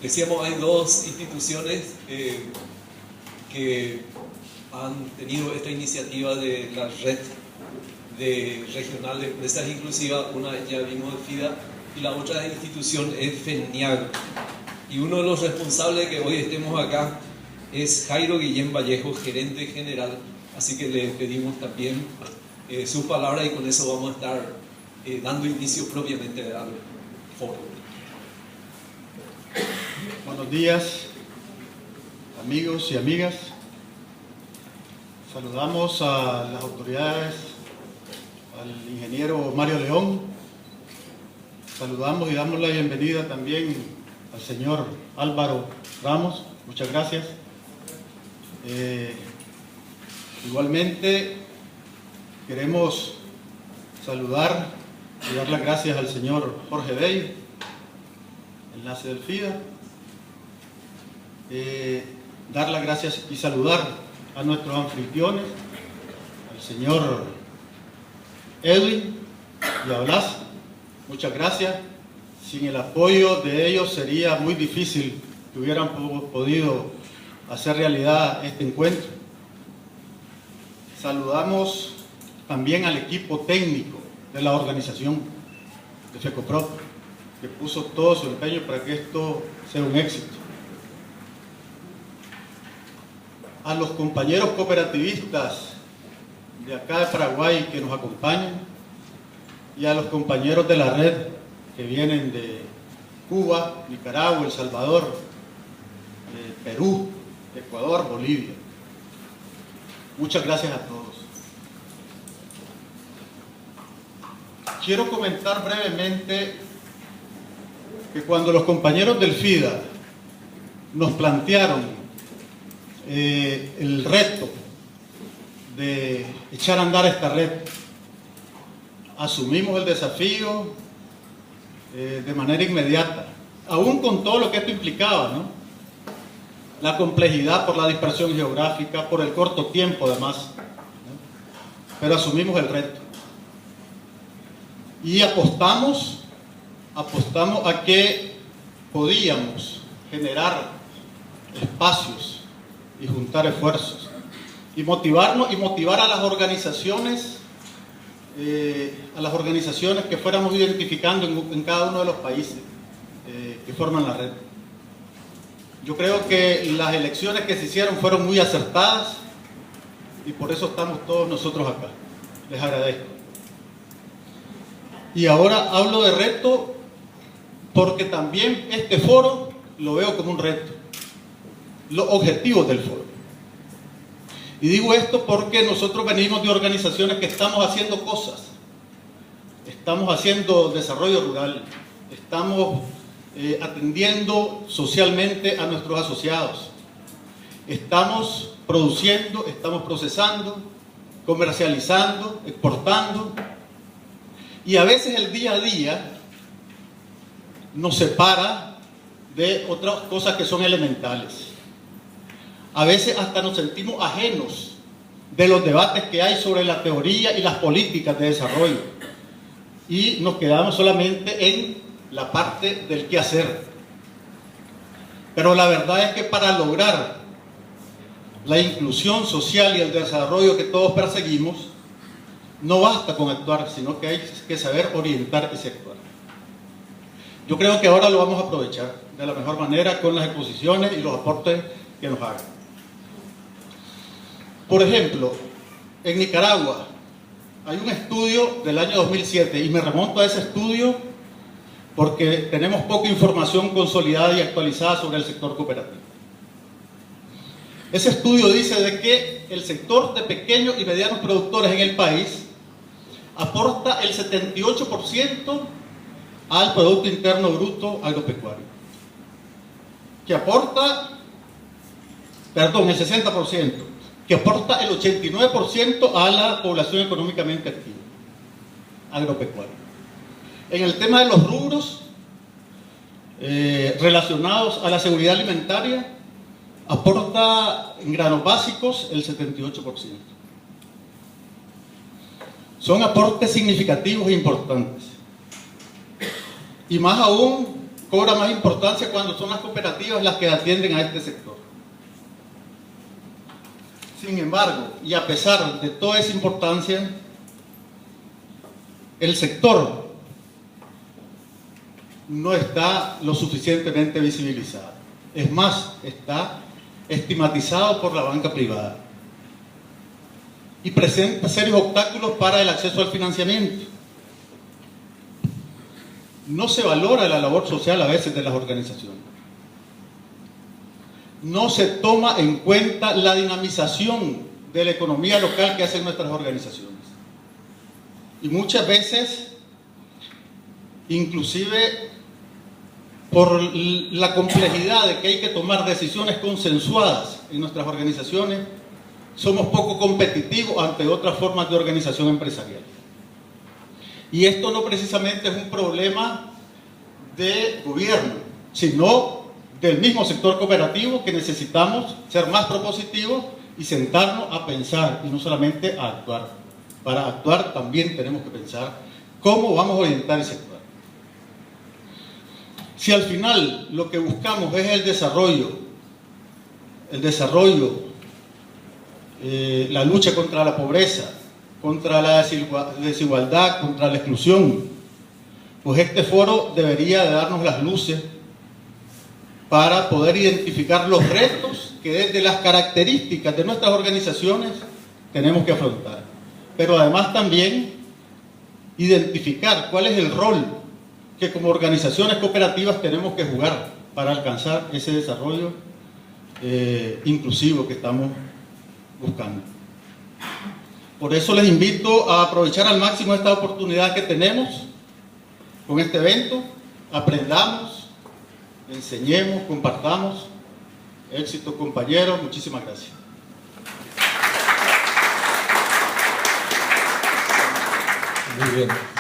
Decíamos, hay dos instituciones que han tenido esta iniciativa de la red regional de empresas inclusivas. Una ya vimos de FIDA y la otra institución es FENIAG. Y uno de los responsables de que hoy estemos acá es Jairo Guillén Vallejo, gerente general. Así que le pedimos también sus palabras y con eso vamos a estar dando inicio propiamente al foro. Buenos días, amigos y amigas. Saludamos a las autoridades, al ingeniero Mario León. Saludamos y damos la bienvenida también al señor Álvaro Ramos. Muchas gracias. Igualmente queremos saludar y dar las gracias al señor Jorge Bey, enlace del FIDA. Dar las gracias y saludar a nuestros anfitriones, al señor Edwin y a Blas. Muchas gracias. Sin el apoyo de ellos sería muy difícil que hubieran podido hacer realidad este encuentro. Saludamos también al equipo técnico de la organización de FECOPROT, que puso todo su empeño para que esto sea un éxito. A los compañeros cooperativistas de acá de Paraguay que nos acompañan y a los compañeros de la red que vienen de Cuba, Nicaragua, El Salvador, Perú, Ecuador, Bolivia. Muchas gracias a todos. Quiero comentar brevemente que cuando los compañeros del FIDA nos plantearon el reto de echar a andar esta red, asumimos el desafío de manera inmediata, aún con todo lo que esto implicaba, ¿no? La complejidad por la dispersión geográfica, por el corto tiempo además, ¿no? Pero asumimos el reto y apostamos a que podíamos generar espacios y juntar esfuerzos y motivarnos y motivar a las organizaciones que fuéramos identificando en cada uno de los países que forman la red. Yo creo que las elecciones que se hicieron fueron muy acertadas y por eso estamos todos nosotros acá. Les agradezco. Y ahora hablo de reto porque también este foro lo veo como un reto. Los objetivos del foro. Y digo esto porque nosotros venimos de organizaciones que estamos haciendo cosas. Estamos haciendo desarrollo rural, estamos atendiendo socialmente a nuestros asociados, estamos produciendo, estamos procesando, comercializando, exportando, y a veces el día a día nos separa de otras cosas que son elementales. A veces hasta nos sentimos ajenos de los debates que hay sobre la teoría y las políticas de desarrollo y nos quedamos solamente en la parte del qué hacer. Pero la verdad es que para lograr la inclusión social y el desarrollo que todos perseguimos, no basta con actuar, sino que hay que saber orientar ese actuar. Yo creo que ahora lo vamos a aprovechar de la mejor manera con las exposiciones y los aportes que nos hagan. Por ejemplo, en Nicaragua hay un estudio del año 2007 y me remonto a ese estudio porque tenemos poca información consolidada y actualizada sobre el sector cooperativo. Ese estudio dice de que el sector de pequeños y medianos productores en el país aporta el 78% al Producto Interno Bruto agropecuario, que aporta, perdón, el 60%, que aporta el 89% a la población económicamente activa agropecuaria. En el tema de los rubros relacionados a la seguridad alimentaria, aporta en granos básicos el 78%. Son aportes significativos e importantes. Y más aún cobra más importancia cuando son las cooperativas las que atienden a este sector. Sin embargo, y a pesar de toda esa importancia, el sector no está lo suficientemente visibilizado. Es más, está estigmatizado por la banca privada y presenta serios obstáculos para el acceso al financiamiento. No se valora la labor social a veces de las organizaciones. No se toma en cuenta la dinamización de la economía local que hacen nuestras organizaciones. Y muchas veces, inclusive por la complejidad de que hay que tomar decisiones consensuadas en nuestras organizaciones, somos poco competitivos ante otras formas de organización empresarial. Y esto no precisamente es un problema de gobierno, sino del mismo sector cooperativo, que necesitamos ser más propositivos y sentarnos a pensar y no solamente a actuar. Para actuar también tenemos que pensar cómo vamos a orientar el sector. Si al final lo que buscamos es el desarrollo, la lucha contra la pobreza, contra la desigualdad, contra la exclusión, pues este foro debería de darnos las luces para poder identificar los retos que desde las características de nuestras organizaciones tenemos que afrontar. Pero además también identificar cuál es el rol que como organizaciones cooperativas tenemos que jugar para alcanzar ese desarrollo inclusivo que estamos buscando. Por eso les invito a aprovechar al máximo esta oportunidad que tenemos con este evento. Aprendamos, enseñemos, compartamos. Éxito, compañeros. Muchísimas gracias. Muy bien.